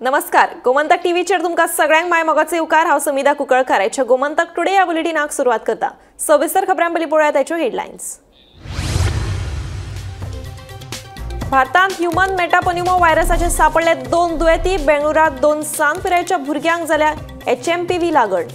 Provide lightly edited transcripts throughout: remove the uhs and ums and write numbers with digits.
नमस्कार, गोमंतक टीव्हीचेर तुमकां सगळ्यांक माय मोगाचे उकार। हांव समिधा कुकळकार। आयच्या गोमंतक टुडे ह्या बुलेटिनाक सुरवात करता। सविस्तर खबरां पयलीं पळोवया ताच्यो हेडलायन्स। भारतांत ह्युमन मेटापोन्युमो व्हायरसाचे सापडले 2 दुयेंती। बेंगळुरांत 2 सांत पिरायेच्या भुरग्यांक जाल्या HMPV लागण।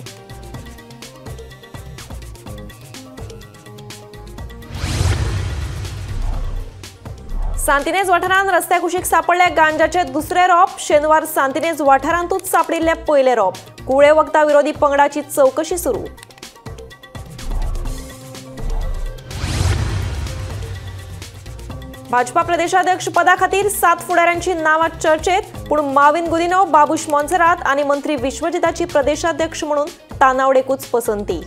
सांतिनेज वाठारांत रस्त्या कुशीक सापडले गांजाचे दुसरे रोप। शेनवार सांतिनेज वाठारांतूच सापडिल्ले पयले रोप। गुळे वखदा विरोधी पंगडाची चवकशी सुरू। भाजपा प्रदेशाध्यक्ष पदा खातीर 7 फुडाऱ्यांची नांवां चर्चेत, पूण माविन गुदिन्हो, बाबूश मोन्सेरात आनी मंत्री विश्वजिताची प्रदेशाध्यक्ष म्हणून तानावडेकूच पसंती।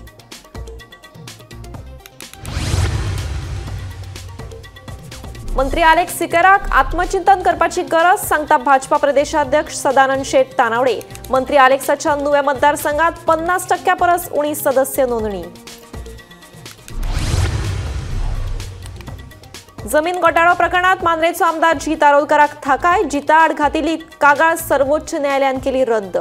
मंत्री आलेक्स सिकेराक आत्मचिंतन करपाची गरज, सांगता भाजपा प्रदेशाध्यक्ष सदानंद शेट तानावडे। मंत्री आलेक्साच्या नुव्या मतदारसंघात 50% परस उणी सदस्य नोंदणी। जमीन घोटाळो प्रकरणात मांद्रेचो आमदार जी तारोलकराक थाकाय। जिता आड घातिल्ली कागाळ सर्वोच्च न्यायालयान केली रद्द।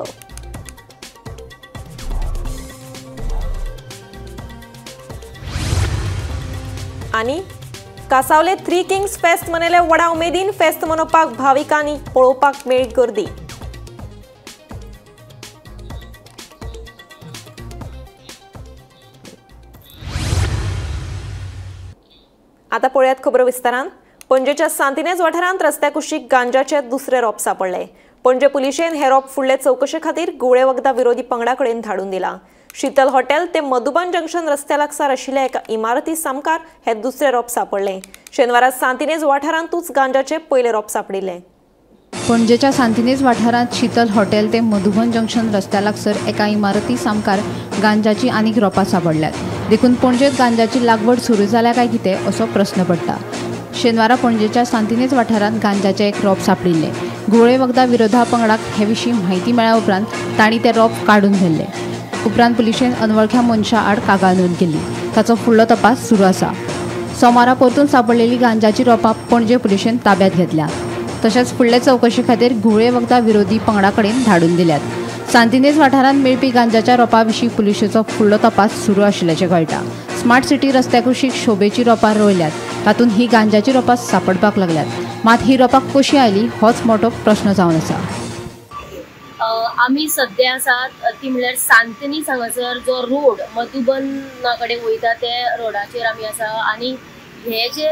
आनी कासावले 3 किंग्स फेस्ट मनयले व्हडा उमेदीन। फेस्त मनोवपाक भाविकांनी पळोवपाक मेळ्ळी गर्दी। आता पळयात खबर विस्तारान। पणजेच्या सांतिनेज वाठारांत रस्त्या कुशीक गांजाचे दुसरे रोप सापडले। पणजे पुलिशेन हे रोप फुडले चवकशे खातीर गुळे वखदा विरोधी पंगडा कडेन धाडून दिला। शीतल हॉटेल ते मधुबन जंक्शन रस्त्या लागसार आशिल्ल्या एका इमारती सामकार हे दुसरे रोप सापडले। शेनवारा सांतिनेज वाठारांतूच गांजाचे पयले रोप सापडिल्ले। पणजेच्या सांतिनेज वाठारांत शीतल हॉटेल ते मधुबन जंक्शन रस्त्या लागसार एका इमारती सामकार गांजाची आनीक रोपां सापडल्यात। देखून पणजेत गांजाची लागवड सुरू जाल्या काय कितें असो प्रस्न पडटा। शेनवारा पणजेच्या सांतिनेज वाठारांत गांजाचे एक रोप सापडिल्ले। गुळे वखदा विरोधा पंगडाक हे विशीं म्हायती मेळ्ळ्या उपरांत तांणी ते रोप काडून व्हेल्ले। उपरांत पुलिशेन अनवळख्या मनशा आड कागाळ नोंद केली। ताचो फुडलो तपास सुरू आसा। सोमारा परतून सापडलेली गांजाची रोपां पणजे पुलिशेन ताब्यात घेतल्या। तशेंच फुडले चवकशे खातीर गुळे वखदा विरोधी पंगडा कडेन धाडून दिल्यात। सांतिनेज वाठारांत मेळपी गांजाच्या रोपां विशीं पुलिशेचो फुडलो तपास सुरू आशिल्ल्याचें कळटा। स्मार्ट सिटी रस्त्या कुशीक शोभेची रोपां रोयल्यात। तातूंत ही गांजाची रोपां सापडपाक लागल्यात। मात ही रोपां कशी आयली होच मोठो प्रस्न जावन आसा। आमी सध्या आसात ती म्हणल्यार सांतिनेज हांगासर जो रोड मधुबना कडेन वयता ते रोडाचेर आमी आसा। आनी हे जे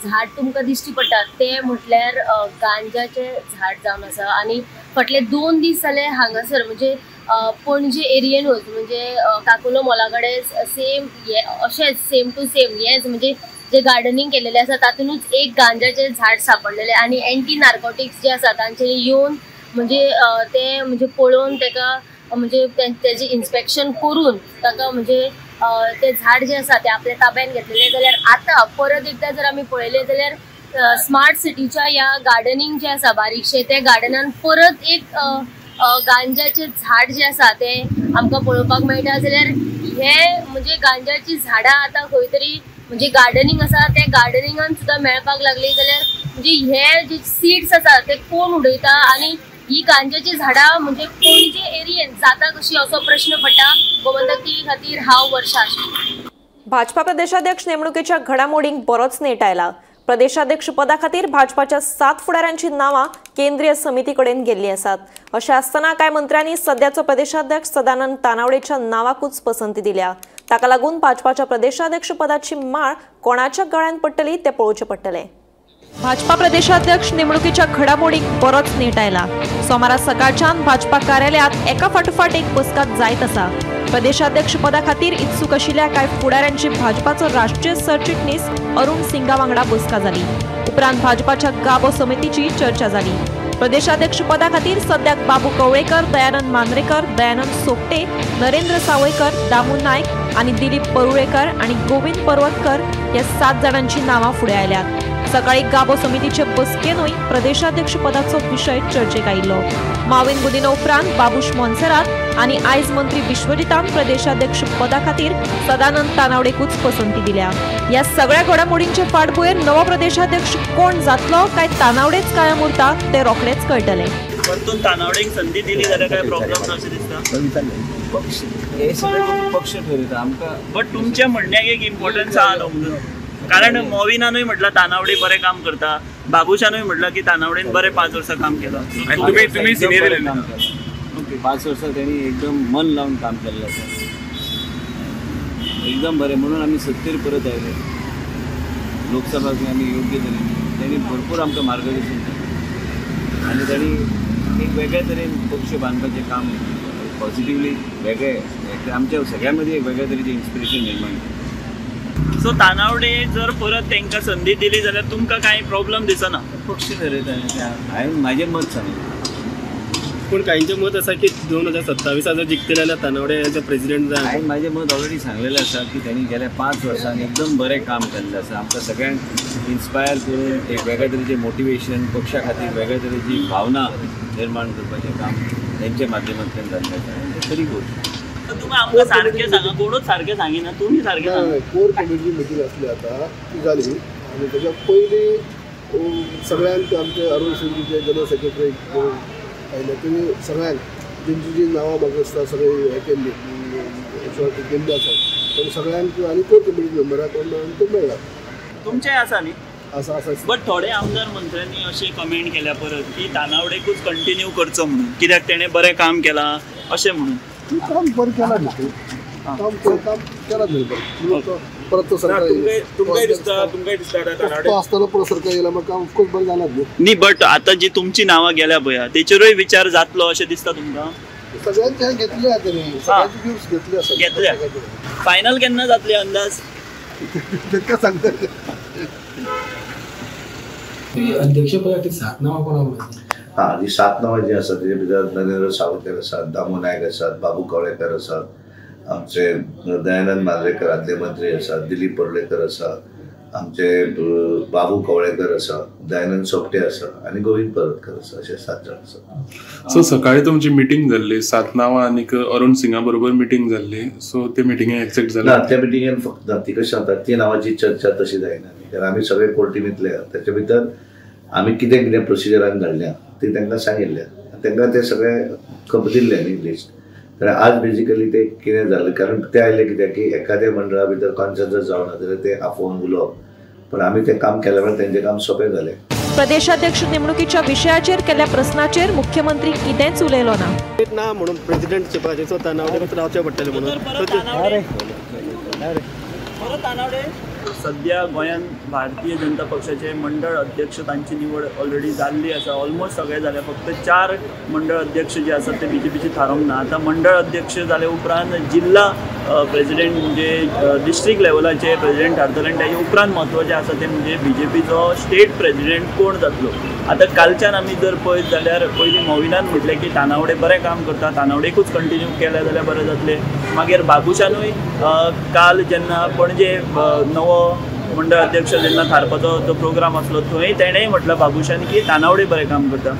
झाड तुमकां दिश्टी पडटात ते म्हटल्यार गांजाचे झाड जावन आसा। आनी फाटले 2 दीस जाले हांगासर म्हणजे पणजे एरियेनूच म्हणजे काकुलो मॉला कडेन सेम अशेंच सेम टू सेम हेच म्हणजे जे गार्डनिंग केलेले आसा तातूंतूच एक गांजाचे झाड सापडलेले। आनी एंटी नार्कोटिक्स जे आसा तांच्यांनी येवन म्हणजे ते म्हणजे पळोवन तेका म्हणजे तेजे इन्स्पेक्शन करून ताका म्हणजे ते झाड जे आसा ते आपल्या ताब्यान घेतलेले। जाल्यार आतां परत एकदा जर आमी पळयलें जाल्यार स्मार्ट सिटीच्या ह्या गार्डनिंग जे आसा बारीकशे ते गार्डनान परत एक गांजाचे झाड जे आसा ते आमकां पळोवपाक मेळटा। जाल्यार हे म्हणजे गांजाची झाडां आतां खंय तरी म्हणजे गार्डनिंग आसा ते गार्डनिंगान सुद्दां मेळपाक लागली। जाल्यार म्हणजे हे जे सीड्स आसा ते कोण उडयता आनी ही गांजाची झाडां म्हणजे पणजे एरियेन जाता कशी असो प्रश्न पडटा। गोमंतक टीव्ही खातीर हांव वर्षा। भाजपा प्रदेशाध्यक्ष नेमणुकेच्या घडामोडींक बरोच नेट आयला। प्रदेशाध्यक्ष पदा खातीर भाजपाच्या 7 फुडाऱ्यांची नांवां केंद्रीय समिती कडेन गेल्ली आसात। अशें आसतना कांय मंत्र्यांनी सध्याचो प्रदेशाध्यक्ष सदानंद तानावडेच्या नांवाकूच पसंती दिल्या। ताका लागून भाजपाच्या प्रदेशाध्यक्ष पदाची माळ कोणाच्या गळ्यान पडटली ते पळोवचें पडटलें। भाजपा प्रदेशाध्यक्ष नेमणुकेच्या घडामोडींक बरोच नेट आयला। सोमारा सकाळच्यान भाजपा कार्यालयात एका फाटोफाट एक बसका जायत आसा। प्रदेशाध्यक्ष पदा खातीर इत्सूक आशिल्ल्या कांय फुडाऱ्यांची भाजपाचो राष्ट्रीय सरचिटणीस अरुण सिंगा वांगडा बसका जाली। उपरांत भाजपाच्या गाभो समितीची चर्चा जाली। प्रदेशाध्यक्ष पदा खातीर सद्याक बाबू कवळेकर, दयानंद मांद्रेकर, दयानंद सोपटे, नरेंद्र सावयकर, दामू नायक आनी दिलीप परुळेकर आनी गोविंद पर्वतकर ह्या 7 जाणांची नांवां फुडें आयल्यात। सकाळी गाभो समितीचे बसकेनूय प्रदेशाध्यक्ष पदाचो विशय चर्चेक आयिल्लो। माविन गुदिन्हो उपरांत बाबूश मोन्सेरात आनी आयज मंत्री विश्वजितान प्रदेशाध्यक्ष पदा खातीर सदानंद तानावडेकूच पसंती दिल्या। ह्या सगळ्या घडामोडींचे फाटभुंयेर नवो प्रदेशाध्यक्ष कोण जातलो काय तानावडेच कायम उरता ते रोखडेच कळटले। परतून तानावडेक संधी दिली जाल्यार काय प्रॉब्लेम ना अशें दिसता. पक्ष हे सगळे पक्ष ठरयता आमकां. बट तुमच्या म्हणण्याक एक इम्पॉर्टन्स आहा न्हू म्हणून, कारण मोविनानूय म्हटलं तानावडे बरें काम करता, बाबुशानूय म्हटलं की तानावडेन बरें 5 वर्सां काम केलं. तुम्ही सिनियर काम केलं. 5 वर्सां त्यांनी एकदम मन लावून काम केलेलं आसा, एकदम बरें. म्हणून आम्ही सत्तेर परत आयले. लोकसभाक आम्ही योग्य तरेन त्यांनी भरपूर आमकां मार्गदर्शन केलें आणि त्यांनी एक वेगळ्या तरेन पक्ष बांदपाचें काम पॉझिटिव्हली वेगळे आमच्या सगळ्यांमध्ये एक वेगळ्या तरेचें इन्स्पिरेशन निर्माण केलें. सो तानावडे जर परत तांकां संधी दिली जाल्यार तुमकां कांय प्रॉब्लेम दिसना. पक्ष ठरयता. हांवें म्हाजें मत सांगलें. पण काहींचे मत असा की 2027 जर जिखतले जाल्यार तानावडे एज अ प्रेसिडेंट जाय. हांवें म्हाजें मत ऑलरेडी सांगलेलें आसा की त्यांनी गेल्या 5 वर्सांनी एकदम बरें काम केल्लें आसा. आमकां सगळ्यांक इन्स्पायर करून एक वेगळ्या तरेचें मोटिवेशन, पक्षा खातीर वेगळ्या तरेची भावना निर्माण करपाचें काम तेंच्या माध्यमांतल्यान जाल्लें आसा. तरी गोष्ट तुम्ही आमकां सारकें सांगा. कोणूच सारकें सांगिना, तुमी सारकें सांगा. कोर कमिटी मिटींग आसली आता ती जाली आणि त्याच्या पयलीं सगळ्यांक आमचे अरुण सिंगचे जनरल सेक्रेटरी आयले. तुम्ही सगळ्यांक जेंची जी नांवां म्हाका दिसता सगळी हे केल्ली केल्ली आसात पण सगळ्यांक आनी कोर कमिटी मेंबराक तो मेळ्ळा. तुमचें आसा न्ही? आसा आसा. बट थोडे आमदार मंत्र्यांनी अशी कमेंट केल्या परत की तानावडेकूच कंटिन्यू करचो म्हणून, कित्याक तेणें बरें काम केलां अशें म्हणून. काम बरें केलां न्ही, काम केलां न्ही बरें. परत तो सरकार तुमकांय दिसता तो आसतना परत सरकार येयला मग काम खूप बरें जालां न्ही. बट आतां जी तुमची नांवां गेल्या पळय तेचेरूय विचार जातलो अशें दिसता तुमकां? सगळ्यांचे घेतले आहा तेणी, सगळ्यांचे व्ह्यूज घेतले आसा. घेतल्या. फायनल केन्ना जातले अंदाज? तेका सांगता. अध्यक्षपदासाठी 7 नांवां कोणा उरलीं? जी 7 नांवां जी आसात तेजे भितर नरेंद्र सावरकर आसात, दामू नायक आसात, बाबू कवळेकर आसात, आमचे दयानंद मांद्रेकर आदले मंत्री आसात, दिलीप पर्लेकर आसा, आमचे बाबू कवळेकर आसा, दयानंद सोपटे आसा आणि गोविंद परतकर आसा. अशे 7 जाण आसात. सो सकाळी तुमची मिटींग जाल्ली 7 नांवां आणि अरुण सिंगा बरोबर मिटींग जाल्ली. सो ते मिटींगेक एक्सेप्ट ना, जालें? त्या मिटींगेन फक्त ती कशी जाता ती नांवाची चर्चा तशी जायना. कारण आमी सगळे कोर्टीनीतले त्याच्या भितर आमी कितें कितें प्रोसिजरान धाडल्या ती तांकां सांगिल्ल्या. तांकां ते सगळे दिल्ले न्ही लिस्ट. तर आज बेजिकली ते कितें जालें कारण ते आयले कित्याक की एखाद्या मंडळा भितर कॉन्सेन्सस जावना जाल्यार ते आफोवन उलोवप. पण आमी तें काम केल्या वेळार तेंचें काम सोपें जालें. प्रदेशाध्यक्ष नेमणुकीच्या विशयाचेर केल्ल्या प्रस्नाचेर मुख्यमंत्री कितेंच उलयलो ना. म्हणून प्रेसिडेंट चिपाचेर तानावडे रावचें पडटलें म्हणून. परत तानावडे सध्या गोंयांत भारतीय जनता पक्षाचे मंडळ अध्यक्ष तांची निवड ऑलरेडी जाल्ली आसा. ऑलमोस्ट सगळे जाले. फक्त 4 मंडळ अध्यक्ष जे आसात ते बीजेपीचे थारोवंक ना. आतां मंडळ अध्यक्ष जाले उपरांत जिल्हा प्रेसिडेंट म्हणजे डिस्ट्रिक्ट लेवलाचे प्रेसिडेंट थारतले आनी ताजे उपरांत म्हत्वाचे आसा ते म्हणजे बीजेपीचो स्टेट प्रेसिडेंट कोण जातलो. आतां कालच्यान आमी जर पळयत जाल्यार पयलीं मोविनान म्हटलें की तानावडे बरें काम करता, तानावडेकूच कंटिन्यू केलें जाल्यार बरें जातलें. मागीर बाबुशानूय काल जेन्ना पणजे नवो मंडळ अध्यक्ष जेन्ना थारपाचो तो प्रोग्राम आसलो थंय तेणेंय म्हटलं बाबुशान की तानावडे बरें काम करता.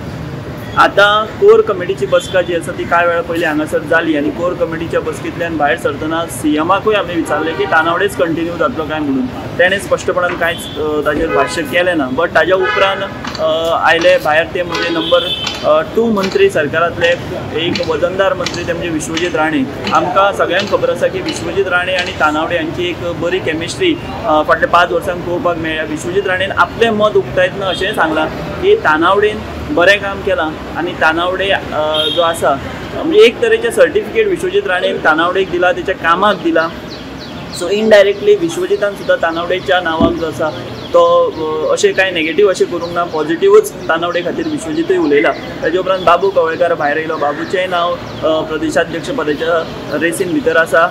आतां कोर कमिटीची बसका जी आसा ती कांय वेळा पयलीं हांगासर जाली आनी कोर कमिटीच्या बसकेंतल्यान भायर सरतना सीएमाकूय आमी विचारलें की तानावडेच कंटिन्यू जातलो काय म्हणून. तेणें स्पश्टपणान कांयच ताचेर भाश्य केलें ना. बट ताज्या उपरांत आयले भायर ते म्हणजे नंबर 2 मंत्री सरकारांतले एक वजनदार मंत्री ते म्हणजे विश्वजीत राणे. आमकां सगळ्यांक खबर आसा की विश्वजीत राणे आनी तानावडे हांची एक बरी केमिस्ट्री फाटल्या 5 वर्सांक पळोवपाक मेळ्ळ्या. विश्वजीत राणेन आपलें मत उक्तायतना अशेंय सांगलां की तानावडेन बरें काम केलां आनी तानावडे जो आसा म्हणजे एक तरेचें सर्टिफिकेट विश्वजीत राणेन तानावडेक दिला, तेच्या कामाक दिला. सो इनडायरेक्टली विश्वजितान सुद्दां तानावडेच्या नांवाक जो आसा तो अशें कांय नेगेटीव अशें करूंक ना. पॉझिटिवूच तानावडे खातीर विश्वजीतूय उलयला. ताजे उपरांत बाबू कवळेकर भायर येयलो. बाबूचेंय नांव प्रदेशाध्यक्ष पदाच्या रेसीन भितर आसा.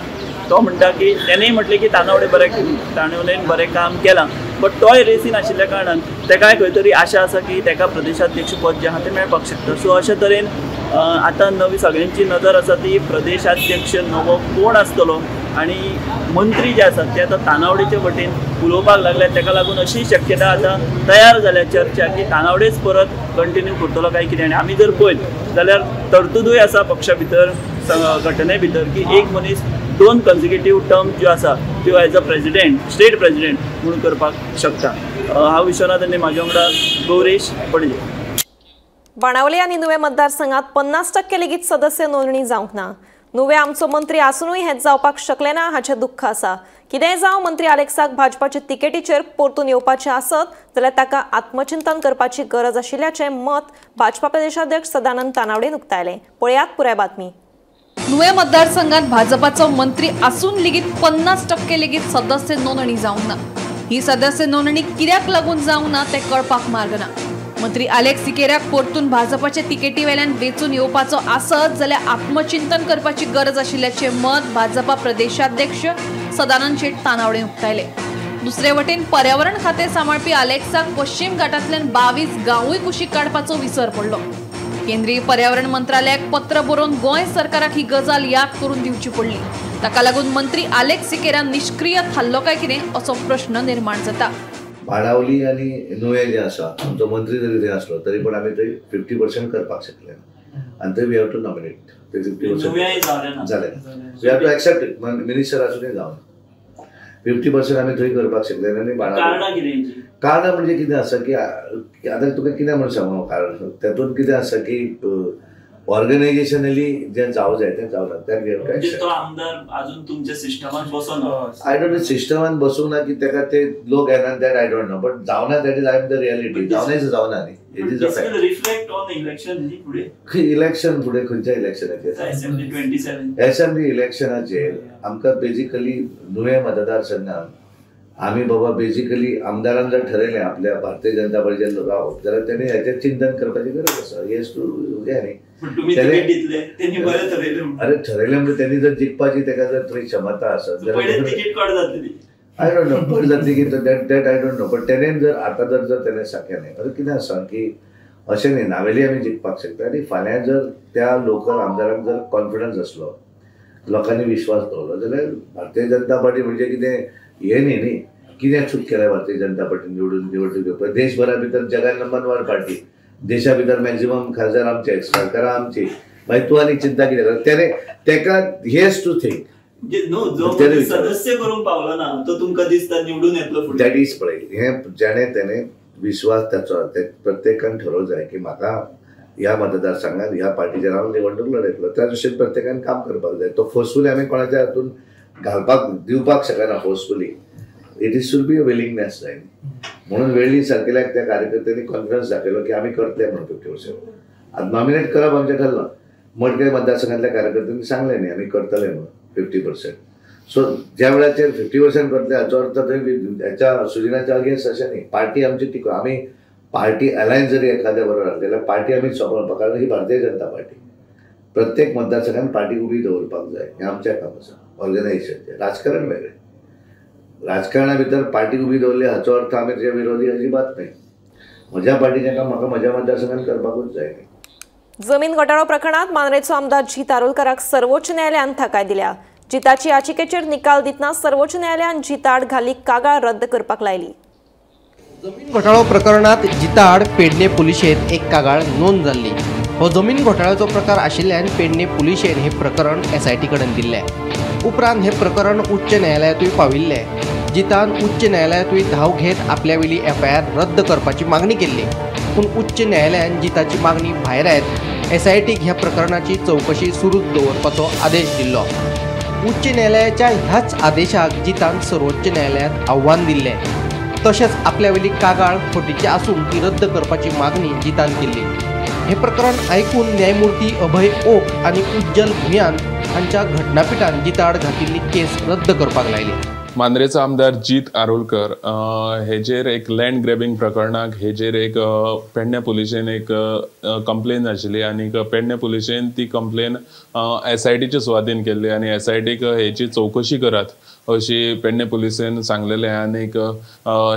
तो म्हणटा की तेणेंय म्हटलें की तानावडेन बरें काम केलां. बट तोय रेसीन आशिल्ल्या कारणान तेकाय खंय तरी आशा आसा की तेका प्रदेशाध्यक्ष पद जें आसा तें मेळपाक शकता. सो अशे तरेन आतां नवी सगळ्यांची नदर आसा ती प्रदेशाध्यक्ष नवो कोण आसतलो आनी मंत्री जे आसात ते आतां तानावडेचे वटेन उलोवपाक लागल्यात. तेका लागून अशी शक्यता आतां तयार जाल्या चर्चा की तानावडेच परत कंटिन्यू करतलो काय कितें. आनी आमी जर पळयत जाल्यार तरतूदूय आसा पक्षा भितर घटने भितर की एक मनीस 2 कन्सिक्युटीव टर्म ज्यो आसा त्यो as a president state president म्हणून करपाक शकता. हांव विश्वनाथ आनी म्हाजे वांगडा गौरेश पणजे. बाणावले आणि नुवे मतदारसंघात 50% लेगीत सदस्य नोंदणी जावंक ना. नुवे आमचो मंत्री आसूनय हें जावपाक शकले ना हाचें दुख्ख आसा. कितेंय जावं मंत्री अलेक्साक भाजपाचे तिकेटीचेर परतून येवपाचें आसत जाल्यार ताका आत्मचिंतन करपाची गरज आशिल्ल्याचें मत भाजपा प्रदेशाध्यक्ष सदानंद तानावडेन उक्तायलें. पळयात पुराय बातमी. नुवे मतदारसंघात भाजपाचो मंत्री आसून लेगीत 50% लेगीत सदस्य नोंदणी जावंक ना. ही सदस्य नोंदणी कित्याक लागून जावंक ना तें कळपाक मार्ग ना. मंत्री अलेक्स सिकेराक परतून भाजपाचे तिकेटी वेल्यान वेचून येवपाचो आसत जाल्यार आत्मचिंतन करपाची गरज आशिल्ल्याचें मत भाजपा प्रदेशाध्यक्ष सदानंद शेट तानावडेन उक्तायले. दुसरे वटेन पर्यावरण खातें सांबाळपी अलेक्साक पश्चिम घाटांतल्यान 22 गांवूय कुशीक काडपाचो विसर पडलो. केंद्रीय पर्यावरण मंत्रालयाक पत्र बरोवन गोंय सरकाराक ही गजाल याद करून दिवची पडली. ताका लागून मंत्री अलेक्स सिकेरा निष्क्रिय थारलो काय कितें असो प्रश्न निर्माण जाता. बाणावली आणि नुवे जे आसा आमचो मंत्री जरी थंय आसलो तरी पण आमी थंय 50% करपाक शकले आनी थंय वी हॅव टू नॉमिनेट ते 50% जालें. We have to accept it. Minister आसूनय जावन 50% आमी थंय करपाक शकले आनी बाणावली कारण म्हणजे कितें आसा की आतां तुका कितें म्हण सांगू कारण तातूंत कितें आसा की ऑर्गनायझेशनली जे जावं जाय तें जावना. तो आमदार अजून तुमच्या सिस्टमात बसोना. आय डोंट नो सिस्टमान बसूंक ना की ताका ते लोक येना that I don't know but जावना that is I am the reality. जावनाच जावना न्ही. It is a fact. Reflect on election फुडें इलेक्शन फुडें खंयच्या इलेक्शनाचेर असेंब्ली इलेक्शनाचेर आमकां बेजिकली नुवे मतदारसंघात आम्ही बाबा बेजिकली आमदारान जर ठरयलें आपल्या भारतीय जनता पार्टीचे रावप जाल्यार तेणी हेचेर चिंतन करपाची गरज आसा. येस टू न्ही अरे ठरयलें म्हणजे त्यांनी जर जिखपाची ताका जर थंय क्षमता आसत जाल्यार आय डोंट नो पड जातली की that I don't know but तेणेन जर आतां जर तेणें साकेलें अरे कितें आसा की अशें न्ही नावेली आमी जिखपाक शकता आनी फाल्यां जर त्या लोकल आमदाराक जर कॉन्फिडन्स आसलो लोकांनी विश्वास दवरलो जाल्यार भारतीय जनता पार्टी म्हणजे कितें हें न्ही कितें चूक केल्या भारतीय जनता पार्टी निवडणूक घेवपाक. देशभरा भितर जगान नंबर 1 पार्टी देशा भितर मॅक्झिमम खासदार आमचे सरकारां आमची मागीर तूं आनी चिंता कितें कर तेणे तेका हेज टू थिंक सदस्य करूंक पावलो ना तो तुमकां दिसता निवडून येतलो फुडें. दॅट इज पळय हें जेणें तेणें विश्वास ताचो प्रत्येकान ठरोवंक जाय की म्हाका ह्या मतदारसंघात ह्या पार्टीचेर हांव निवडणूक लढयतलो. त्या दृश्टीन प्रत्येकान काम करपाक जाय. तो फोर्सफुली आमी कोणाच्या हातून घालपाक दिवपाक शकना forcefully. It is should be a willingness जाय म्हणून वेळी सारकेल्याक त्या कार्यकर्त्यांनी कॉन्फिडन्स दाखयलो की आमी करतले म्हणून 50%. आतां नॉमिनेट करप आमचें ठरलं मडकय मतदारसंघातल्या कार्यकर्त्यांनी सांगलें न्ही आमी करतले म्हणून 50%. सो ज्या वेळाचेर 50% करतले हाचो अर्थ थंय हेच्या सुजिनाच्या अगेन्स्ट अशें न्ही. पार्टी आमची ती आमी पार्टी अलायन्स जरी एखाद्या बरोबर आसली जाल्यार पार्टी आमी सोंपवपाक कारण ही भारतीय जनता पार्टी प्रत्येक मतदारसंघात पार्टी उबी दवरपाक जाय हें आमचें काम आसा. ऑर्गनायझेशनचें राजकारण वेगळें. राजकारणा भितर पार्टी उबी दवरली हाचो अर्थ आमी तेजे विरोधी अजिबात न्ही. म्हज्या पार्टीचें काम म्हाका म्हज्या मतदारसंघात करपाकूच जाय. जमीन घोटाळो प्रकरणात मांद्रेचो आमदार जीत आरोलकराक सर्वोच्च न्यायालयान थाकाय दिल्या. जिताची याचिकेचेर निकाल दितना सर्वोच्च न्यायालयान जिताड घाल्ली कागाळ रद्द करपाक लायली. जमीन घोटाळो प्रकरणात जिताड पेडणे पुलिशेंत एक कागाळ नोंद जाल्ली. हो जमीन घोटाळ्याचो प्रकार आशिल्ल्यान पेडणे पुलिशेन हे प्रकरण SIT कडेन दिल्लें. उपरांत हे प्रकरण उच्च न्यायालयातूय पाविल्लें. जितान उच्च न्यायालयातूय धांव घेत आपल्या वेली FIR रद्द करपाची मागणी केल्ली पूण उच्च न्यायालयान जिताची मागणी भायर आयत SITक ह्या प्रकरणाची चवकशी सुरूच दवरपाचो आदेश दिल्लो. उच्च न्यायालयाच्या ह्याच आदेशाक जितान सर्वोच्च न्यायालयात आव्हान दिल्लें. तशेंच आपल्या वेली कागाळ खोटीची आसून ती रद्द करपाची मागणी जितान केल्ली. हे प्रकरण आयकून न्यायमूर्ती अभय ओक आणि उज्जल भुयान हांच्या घटनापिठान जिताड घातिल्ली केस रद्द करपाक लायली. मांद्रेचो आमदार जीत आरोलकर हेजेर एक लँड ग्रॅबिंग प्रकरणाक हेजेर एक पेडणे पुलिशेन एक कंप्लेन आशिल्ली आनी पेडणे पुलिशेन ती कंप्लेन SITच्या सुवातेन केल्ली आनी SITक हेची चवकशी करात अशी पेडणे पुलिसेन सांगलेलें. आनीक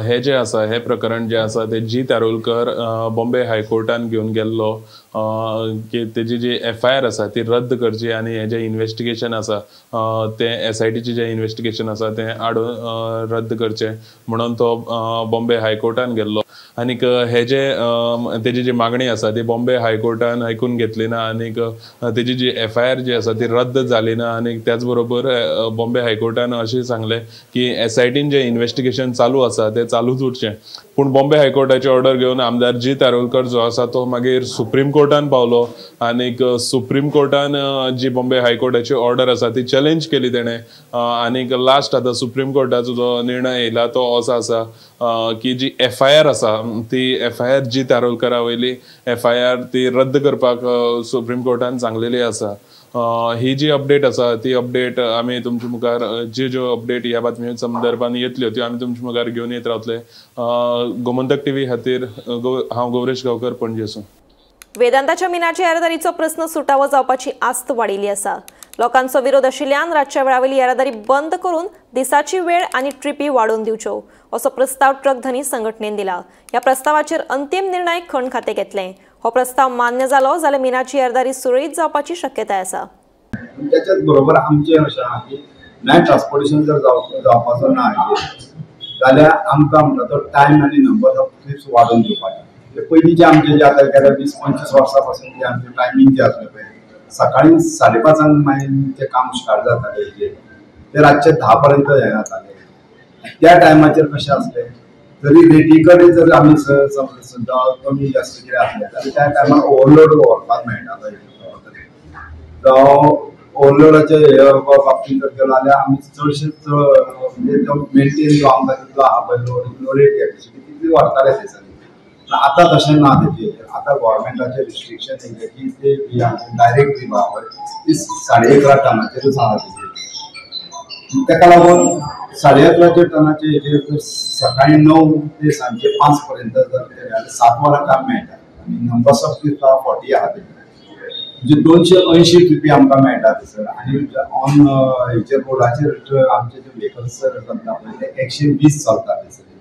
हे जे आसा हे प्रकरण जे आसा ते जीत आरोलकर बॉम्बे हायकोर्टान घेवन गेल्लो की तेजी जी FIR आसा ती रद्द करची आनी हें जें इन्वेस्टिगेशन आसा तें SITचें जें इन्वेस्टिगेशन आसा तें हाडून रद्द करचे म्हणून तो बॉम्बे हायकोर्टान गेल्लो आनीक हे जे तेजी जी मागणी आसा ती बॉम्बे हायकोर्टान आयकून घेतली ना आनीक तेजी जी FIR जी आसा ती रद्द जाली ना आनीक त्याच बरोबर बॉम्बे हायकोर्टान अशें सांगलें की SITन जे इन्व्हेस्टिगेशन चालू आसा ते चालूच उरचें पूण बॉम्बे हायकोर्टाची ऑर्डर घेवन आमदार जीत आरोलकर जो आसा तो मागीर सुप्रीम कोर्टान पावलो आनीक सुप्रीम कोर्टान जी बॉम्बे हायकोर्टाची ऑर्डर आसा ती चॅलेंज केली तेणें आनीक लास्ट आतां सुप्रीम कोर्टाचो जो निर्णय येयला तो असो आसा की जी FIR आसा ती FIR जीत आरोलकरा वयली FIR ती रद्द करपाक सुप्रीम कोर्टान सांगलेली आसा ही जी अपडेट आसा ती अपडेट आमी तुमचे मुखार ज्यो अपडेट ह्या बातमी संदर्भान येतल्यो त्यो आमी तुमचे मुखार घेवन येत रावतले गोमंतक TV खातीर हांव गौरेश गांवकर पणजेसून वेदांताच्या मिनाच्या येरादारीचो प्रस्न सुटावो जावपाची आस्त वाडिल्ली आसा लोकांचो विरोध आशिल्ल्यान रातच्या वेळावयली येरादारी बंद करून दिसाची वेळ आनी ट्रिपी वाडोवन दिवच्यो असो प्रस्ताव ट्रक धनी संघटनेन दिला ह्या प्रस्तावाचेर अंतिम निर्णय खण खातें घेतलें हो प्रस्ताव मान्य जालो जाल्यार मिनाची येरादारी सुरळीत जावपाची शक्यताय आसा त्याच्याच बरोबर आमचें अशें आहा की नायट ट्रान्सपोर्टेशन जर जावपाचो ना जाल्यार आमकां म्हणटा तो टायम आनी नंबर ऑफ ट्रिप्स वाडोवन दिवपाचे पयलींचे आमचे जे आतां गेल्या 20-25 वर्सां पासून जे आमचे टायमींग जे आसले पळय सकाळी 5:30 मागीर काम स्टार्ट जाताले ते रातचे 10 पर्यंत हे जाताले त्या टायमाचेर कशें आसलें जरी रेटी कडेन जर आमी सुद्दां कमी जास्त कितें आसलें जाल्यार त्या टायमार ओवरलोड व्हरपाक मेळटालो ओवरलोडाचे बाबतींत जर गेलो जाल्यार आमी चडशे म्हणजे तो मेंटेन जो आमकां तितलो आहा पळय लोडेड कॅपेसिटी तितली व्हरताले ते दिसांनी आतां तशें ना तेजेर आतां गव्हर्मेंटाचें रिस्ट्रिक्शन येयलें की ते डायरेक्ट दिवपा पळय ती 11.5 टनाचेरूच आहा तेजेर ताका लागून 11.5 टनाचे हेजेर जर सकाळी 9 ते सांजे 5 पर्यंत जर केलें जाल्यार 7 वरां काम मेळटा आनी नंबर्स ऑफ ट्रिप्स 40 आहा तेजेर म्हणजे 280 ट्रिपी आमकां मेळटा थंयसर आनी ऑन हेचेर रोडाचेर आमचे जे व्हेकल्स चलता पळय ते 120 चलता थंयसर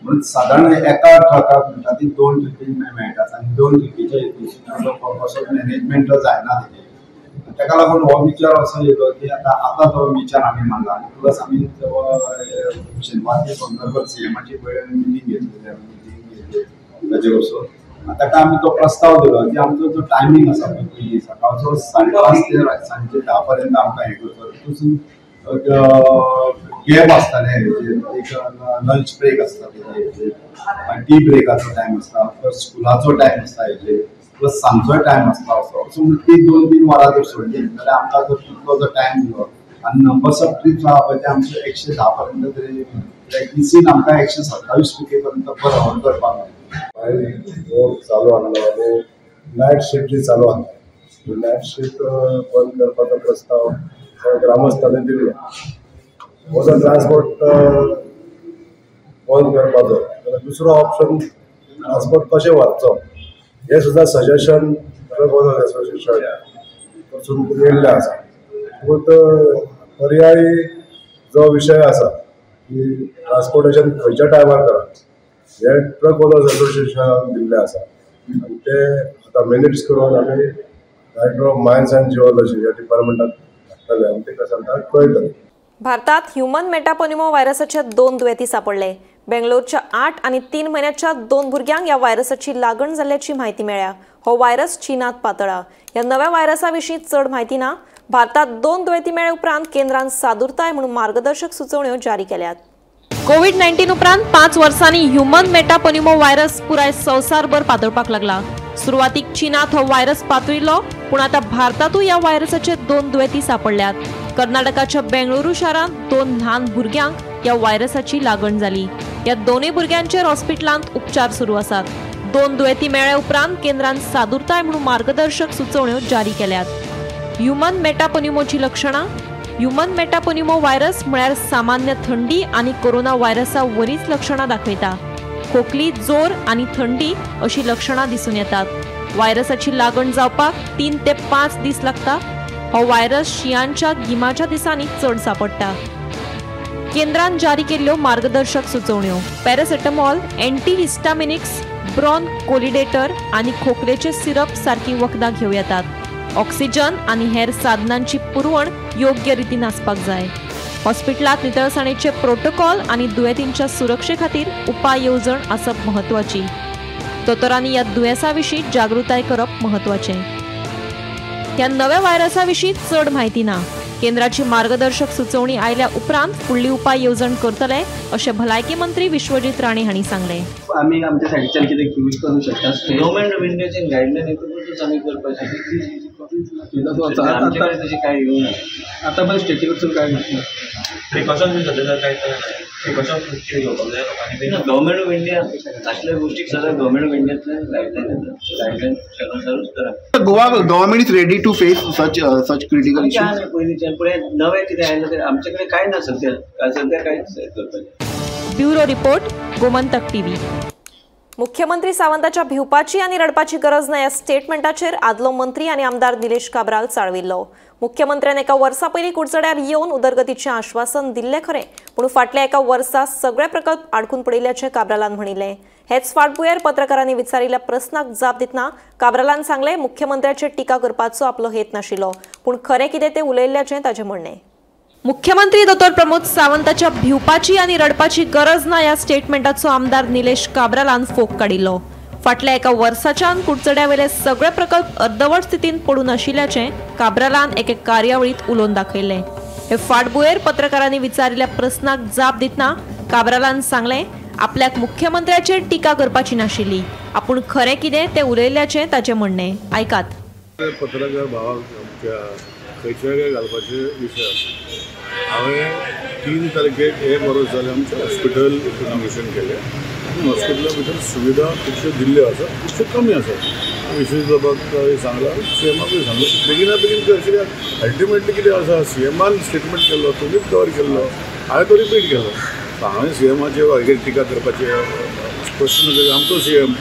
म्हणून साधारण एका ट्रकाक म्हणटा ती 2 ट्रिपी मेळटात आनी 2 ट्रिपीचे असो मॅनेजमेंट जायना तेजेर ताका लागून हो विचार असो येयलो की आतां तो विचार आमी मांडला आनी प्लस आमी शेनवार ते संदर्भात CMची मिटींग घेतली ताजेर वचून ताका आमी तो प्रस्ताव दिलो की आमचो जो टायमींग आसा पळय सकाळचो 5:30 ते सांजे 10 पर्यंत आमकां हे करचो गॅप आसताले एक लंच ब्रेक आसता टी ब्रेकाचो टायम आसता प्लस स्कुलाचो टायम आसता हेजेर प्लस सांजचो टायम आसता असो ती 2-3 वरां जर सोडली जाल्यार आमकां जर तितलो जर टायम दिलो आनी नंबर्स ऑफ ट्रिप्स आहा पळय ते आमचे 110 पर्यंत तरी दिसीन आमकां 127 ट्रिपी पर्यंत बरोबर करपाक मेळटा चालू आसलो आनी नायट शिफ्ट जी चालू आसता नायट शिफ्ट बंद करपाचो प्रस्ताव ग्रामस्थांनी दिल्लो हो जर ट्रान्सपोर्ट बंद करपाचो जाल्यार दुसरो ऑप्शन ट्रान्सपोर्ट कशें व्हरचो हे सुद्दां सजेशन ट्रक एसोसिएशन पासून येयल्लें आसा पूण पर्यायी जो विशय आसा की ट्रान्सपोर्टेशन खंयच्या टायमार करप हे ट्रक ओनर्स एसोसिएशन दिल्लें आसा आनी ते आतां मिनिट्स करून आमी director of mines end geology ह्या डिपार्टमेंटाक धाडटले आनी ताका सांगता कळयतले भारतात ह्युमन मेटापोनिमो व्हायरसाचे 2 दुयेंती सापडले बेंगलोरच्या 8 आणि 3 महिन्याच्या 2 भुरग्यांक या व्हायरसाची लागण जाल्ल्याची माहिती मेळ्ळ्या हो व्हायरस चीनात पातळ्ळा ह्या नव्या व्हायरसाविशीं चड माहिती ना भारतात 2 दुयेंती मेळ्ळे उपरांत केंद्रान सादुरताय म्हणून मार्गदर्शक सुचोवण्यो जारी केल्यात कोविड-19 उपरांत 5 वर्सांनी ह्युमन मेटापोनिमो व्हायरस पुराय संवसारभर पातळपाक लागला सुरवातीक चीनात हो व्हायरस पातळिल्लो पूण आता भारतातूय या व्हायरसाचे 2 दुयेंती सापडल्यात कर्नाटकाच्या बेंगळुरू शारांत 2 ल्हान भुरग्यांक या व्हायरसाची लागण जाली या दोनूय भुरग्यांचेर हॉस्पिटलांत उपचार सुरू आसात 2 दुयेंती मेळ्ळे उपरांत केंद्रान सादुरताय म्हणून मार्गदर्शक सुचोवण्यो जारी केल्यात ह्युमन मेटापोनिमोची लक्षणां ह्युमन मेटापोनिमो व्हायरस म्हळ्यार सामान्य थंडी आणि कोरोना व्हायरसा वरीच लक्षणां दाखयता खोकली जोर आणि थंडी अशी लक्षणां दिसून येतात व्हायरसाची लागण जावपाक 3 ते 5 दीस लागता हो व्हायरस शियांच्या गिमाच्या दिसांनी चड सापडटा केंद्रान जारी केल्ल्यो मार्गदर्शक सुचोवण्यो पॅरासिटामॉल एंटीहिस्टामिनिक्स ब्रॉन कोलिडेटर आणि खोकलेचे सिरप सारखी वखदां घेवं येतात ऑक्सिजन आणि हेर साधनांची पुरवण योग्य रितीन आसपाक जाय हॉस्पिटलात नितळसाणीचे प्रोटोकॉल आणि दुयेंतींच्या सुरक्षे खातीर उपाय येवजण आसप महत्वाची। दोतोरांनी ह्या दुयेंसा विशीं जागृताय करप महत्वाचे। ह्या नव्या व्हायरसा विशीं चड म्हायती ना। केंद्राची मार्गदर्शक सुचोवणी आयल्या उपरांत फुडली उपाय येवजण करतले अशें भलायकी मंत्री विश्वजीत राणे हांणी सांगले। आमी आमच्या सायडीच्यान कितें यूज करूंक शकता गव्हर्नमेंट ऑफ इंडियाचे गायडलायन येतकूच आमी करपाचें आमच्याकडे तशी काय येवं ना। आतां पण स्टेटी कडसून काय प्रिकॉशन सध्या काय प्रिकॉशन घेवपाक जाय लोकांनी। गव्हर्नमेंट ऑफ इंडिया असल्या गोष्टीक सगळ्या गव्हर्नमेंट ऑफ इंडियातल्यान गायडलायन येता गायडलायन अनुसारूच करा। Goa government is ready to face such critical issues. पयलींच्यान पूण नवें कितें आयलें तें आमचे कडेन काय ना सध्या कांयच करपाचें। Bureau report Gomantak TV. मुख्यमंत्री सावंताच्या भिवपाची आणि रडपाची गरज ना ह्या स्टेटमेंटाचेर आदलो मंत्री आणि आमदार निलेश काब्राल चाळविल्लो। मुख्यमंत्र्यान एका वर्सा पयलीं कुडचड्यार येवन उदरगतीचें आश्वासन दिल्लें खरें, पूण फाटल्या एका वर्सा सगळे प्रकल्प आडकून पडिल्ल्याचें काब्रालान म्हणिल्लें। हेच फाटभुंयेर पत्रकारांनी विचारिल्ल्या प्रस्नाक जाप दितना काब्रालान सांगलें मुख्यमंत्र्याचेर टिका करपाचो आपलो हेत नाशिल्लो, पूण खरें कितें तें उलयिल्ल्याचें ताचें म्हणणें। मुख्यमंत्री दोतोर प्रमोद सावंताच्या भिवपाची आणि रडपाची गरज ना ह्या स्टेटमेंटाचो आमदार निलेश काब्रालान फोग काडिल्लो। फाटल्या एका वर्साच्यान कुडचड्यावेले सगळे प्रकल्प अर्दवट स्थितीन पडून आशिल्ल्याचें काब्रालान एके कार्यावळीत उलोवन दाखयलें। हे फाटभुंयेर पत्रकारांनी विचारिल्ल्या प्रस्नाक जाप दितना काब्रालान सांगलें आपल्याक मुख्यमंत्र्याचेर टिका करपाची नाशिल्ली, आपूण खरें कितें तें उलयिल्ल्याचें ताचें म्हणणें। आयकात। पत्रकार भावाक खंयच्या घालपाचे विशय आसा। हांवें 3 तारखेक हे बरोच जालें आमचें हॉस्पिटल इनॉग्रेशन केलें। हॉस्पिटला भितर सुविधा खुबश्यो दिल्ल्यो आसा, खुबश्यो कमी आसा। विशेष बाबत सांगला सीएमाकूय सांगलें बेगिना बेगीन कर, कित्याक अल्टिमेटली कितें आसा सीएमान स्टेटमेंट केल्लो, तुमीच कवर केल्लो, हांवें तो रिपीट केलो। हांवें सीएमाचेर हाचेर टिका करपाचें प्रश्न आमचो सीएम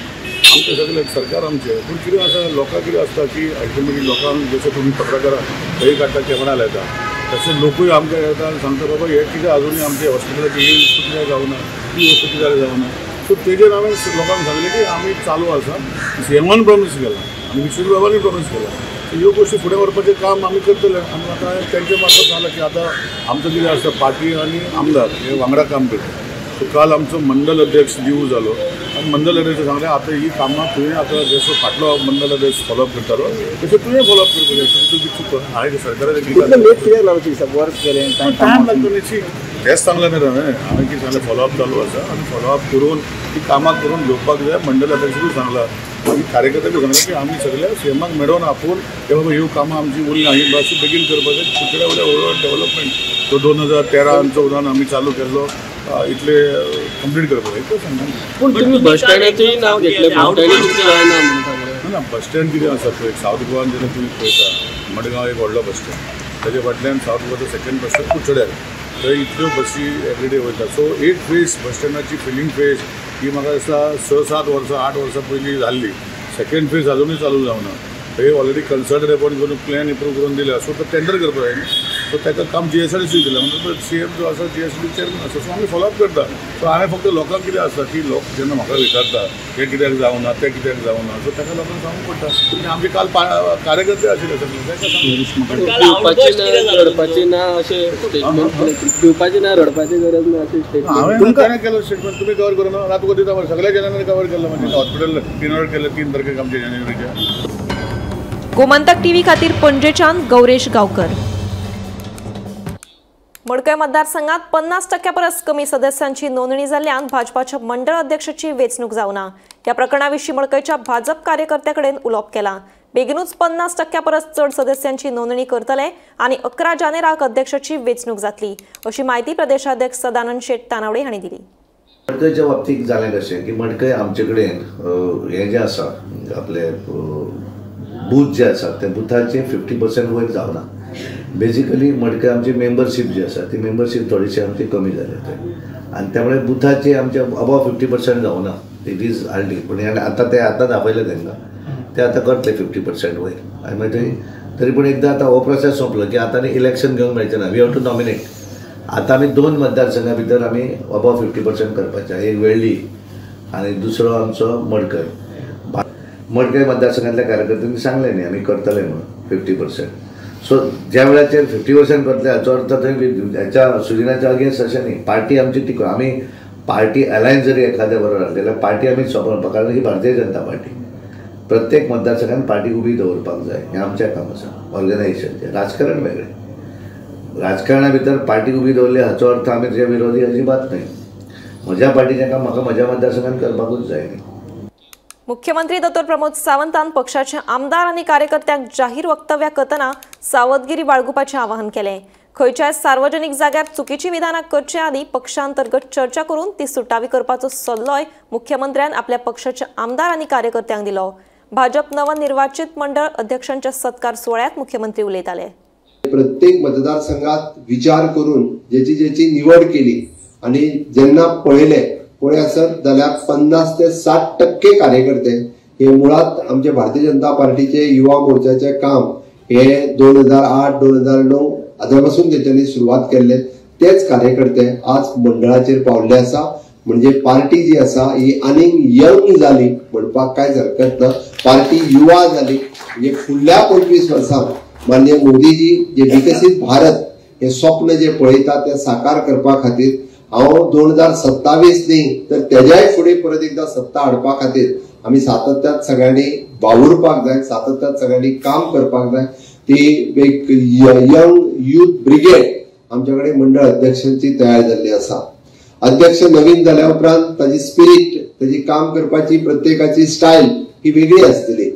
आमचें सगळें सरकार आमचें, पूण कितें आसा लोकांक कितें आसता की अल्टिमेटली लोकांक जशें तुमी पत्रकारां खंय काडटा कॅमेरा लायता तशें लोकूय आमकां येता आनी सांगता बाबा हे कितें आजुनूय आमच्या हॉस्पिटलाची ही वस्तू कित्याक जावना, ती वस्तू कित्याक जावना। सो तेजेर हांवें लोकांक सांगलें की आमी चालू आसा, सीएमान प्रॉमीस केला आनी विश्वजीत बाबांनी प्रॉमीस केला की ह्यो गोश्टी फुडें व्हरपाचें काम आमी करतले। आनी आतां तेंचे मार्फत सांगलां की आतां आमचो कितें आसता पार्टी आनी आमदार हे वांगडा काम करता। सो काल आमचो मंडल अध्यक्ष दिवू जालो आनी मंडल अध्यक्ष सांगलें आतां ही कामां तुवें आतां जसो फाटलो मंडल अध्यक्ष फॉलोअप करतालो तशें तुवें फॉलोअप करपाचें। तुजी चूक हांवें सरकाराचें कित्याक लागता वर्क केलें टायम लागतो न्ही, तेच सांगलें न्ही हांवें कितें सांगलें फॉलोअप चालू आसा आनी फॉलोअप करून ती कामां करून घेवपाक जाय। मंडल अध्यक्षाकूय सांगलां आनी कार्यकर्त्यांकूय सांगलां की आमी सगळ्या सीएमाक मेळोवन आपूण हे बाबा ह्यो कामां आमची उरलीं आनी मातशी बेगीन करपाचें। कुडचड्या वयल्या डेव्हलपमेंट तो 2013-14 आमी चालू केल्लो इतले कंप्लीट करपाचें सांगता। पूण तुमी बस स्टँडाचेंय नांव घेतलें, ना बस स्टँड कितें आसा पळय सावथ गोवान जेन्ना तुमी पळयता मडगांव एक व्हडलो बस स्टँड, ताचे फाटल्यान सावथ गोवाचो सेकंड बस स्टँड कुडचड्यार, थंय इतल्यो बसी एवरीडे वयता। सो 8 फेज बस स्टँडाची फिलिंग फेज ही म्हाका दिसता 6-7 वर्सां 8 वर्सां पयलीं जाल्ली। सेकंड फेज अजूनय चालू जावना। थंय ऑलरेडी कन्सल्टंट अपॉयंट करून प्लॅन एप्रूव करून दिला, सो तो टेंडर करपाक जाय न्ही। सो ताका काम GSRTC दिलें, म्हणजे सीएम जो आसा GSRTC चेअरमन आसा, सो आमी फॉलोअप करता। सो हांवें फक्त लोकांक कितें आसता की लोक जेन्ना म्हाका विचारता हे कित्याक जावना तें कित्याक जावना, सो ताका लोकांक सांगूंक पडटा। पूण आमचे काल कार्यकर्ते आशिल्ले रडपाचें ना अशें स्टेटमेंट, पिवपाचें ना रडपाची गरज ना अशें स्टेटमेंट हांवें ताणें केलो स्टेटमेंट, तुमी कवर करूं ना तुका दिता सगळ्या जाणांनी कवर केल्लो, म्हणजे हॉस्पिटल इनॉग्रेट केलें 3 तारखेक आमच्या जानेवारीच्या। गोमंतक टीव्ही खातीर पणजेच्यान गौरेश गांवकर। मडकय मतदारसंघात 50% परस कमी सदस्यांची नोंदणी जाल्ल्यान भाजपाच्या मंडळ अध्यक्षाची वेंचणूक जावना। या प्रकरणाविशीं मडकयच्या भाजप कार्यकर्त्याकडेन उलोवप केलां। बेगीनूच 50% परस चड सदस्यांची नोंदणी करतले आनी 11 जानेराक अध्यक्षाची वेंचणूक जातली, अशी माहिती प्रदेशाध्यक्ष सदानंद शेट तानावडे हांणी दिली। मडकयच्या बाबतींत जालें कशें की मडकय आमचे कडेन हें जें आसा आपले बूथ जे आसा ते बुथाचे 50% वयर जावना। बेजिकली मडकय आमची मेंबरशीप जी आसा ती मेंबरशीप थोडीशी आमची कमी जाली आनी त्यामुळे बुथाचे आमचे अबाव 50% जावना। इट इज हार्डली, पूण आतां दाखयलें तांकां ते आतां करतले 50% वयर। आनी मागीर तरी पूण एकदां आतां हो प्रोसेस सोंपलो की आतां आनी इलेक्शन घेवंक मेळचें ना, वी हॅव टू नॉमिनेट। आतां आमी 2 मतदारसंघा भितर आमी अबाव 50% करपाचें, एक वेळ्ळी आनी दुसरो आमचो मडकय। मडकय मतदारसंघातल्या कार्यकर्त्यांनी सांगलें न्ही आमी करतले म्हणून 50%। सो ज्या वेळाचेर 50% करतले हाचो अर्थ थंय ह्याच्या सुजिनाच्या अगेन्स्ट अशें न्ही. पार्टी आमची टिको आमी पार्टी अलायन्स जरी एखाद्या बरोबर आसली जाल्यार पार्टी आमी सोंपवपाक, कारण ही भारतीय जनता पार्टी प्रत्येक मतदारसंघात पार्टी उबी दवरपाक जाय. हें आमचें काम आसा ऑर्गनायझेशनचें. राजकारण वेगळें. राजकारणा भितर पार्टी उबी दवरली हाचो अर्थ आमी तेजे विरोधी अजिबात न्ही. म्हज्या पार्टीचें काम म्हाका म्हज्या मतदारसंघात करपाकूच जाय न्ही. मुख्यमंत्री डॉ. प्रमोद सावंतान पक्षाचे आमदार आणि कार्यकर्त्यांक जाहीर वक्तव्यां करतना सावधगिरी बाळगुपाचें आवाहन केलें. खंयच्याय सार्वजनीक जाग्यार चुकीची विधानां करचे आदी पक्षांतर्गत चर्चा करून ती सुटावी करपाचो सल्लोय मुख्यमंत्र्यान आपल्या पक्षाच्या आमदार आणि कार्यकर्त्यांक दिलो. भाजप नवनिर्वाचित मंडळ अध्यक्षांच्या सत्कार सोहळ्यात मुख्यमंत्री उलयताले. प्रत्येक मतदारसंघात विचार करून ज्याची निवड केली आणि जेन्ना पळय आसत जाल्यार 50 ते 60% कार्यकर्ते हे मुळात आमचे भारतीय जनता पार्टीचे युवा मोर्चाचे काम हे 2008-2009 आजपासून तेंच्यांनी सुरवात केल्ले तेच कार्यकर्ते आज मंडळाचेर पावल्ले आसा. म्हणजे पार्टी जी आसा ही आनीक यंग जाली म्हणपाक कांयच हरकत ना. पार्टी युवा जाली. म्हणजे फुडल्या 25 वर्सांत माननीय मोदीजी जे विकसीत भारत हे स्वप्न जे पळयता ते साकार करपा खातीर हांव 2027 न्ही तर तेज्याय फुडें परत एकदा सत्ता हाडपा खातीर आमी सातत्यान सगळ्यांनी वावुरपाक जाय, सातत्यान सगळ्यांनी काम करपाक जाय. ती एक यंग यूथ ब्रिगेड आमच्या कडेन मंडळ अध्यक्षांची तयार जाल्ली आसा. अध्यक्ष नवीन जाल्या उपरांत ताजी स्पिरीट, ताजी काम करपाची प्रत्येकाची स्टायल ही वेगळी आसतली.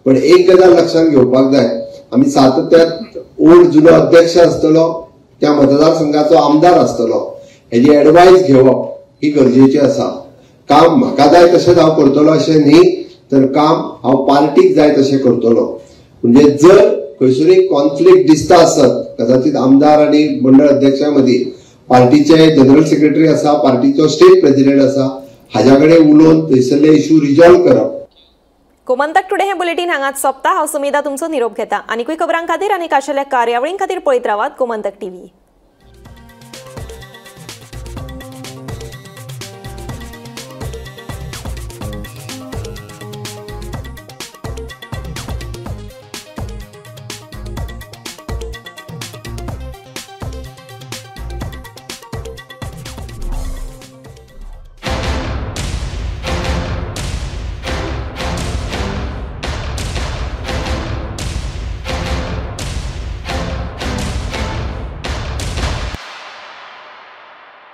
पण एक गजाल लक्षात घेवपाक जाय, आमी सातत्यान ओल्ड जुनो अध्यक्ष आसतलो, त्या मतदारसंघाचो आमदार आसतलो, हेजी एडवायस घेवप ही गरजेची आसा. काम म्हाका जाय तशेंच हांव करतलो अशें न्ही, तर काम हांव पार्टीक जाय तशें करतलो. म्हणजे जर खंयसरूय कॉन्फ्लिक्ट दिसता आसत कदाचित आमदार आनी मंडळ अध्यक्षा मदीं, पार्टीचे जनरल सेक्रेटरी आसा, पार्टीचो स्टेट प्रेसिडेंट आसा, हाज्या कडेन उलोवन थंयसरले इश्यू रिजॉल्व करप. गोमंतक टुडे हे बुलेटिन हांगाच सोंपता. हांव सुमेधा तुमचो निरोप घेता. आनीकूय खबरां खातीर आनी आशिल्ल्या कार्यावळीं खातीर पळयत रावात गोमंतक टीव्ही.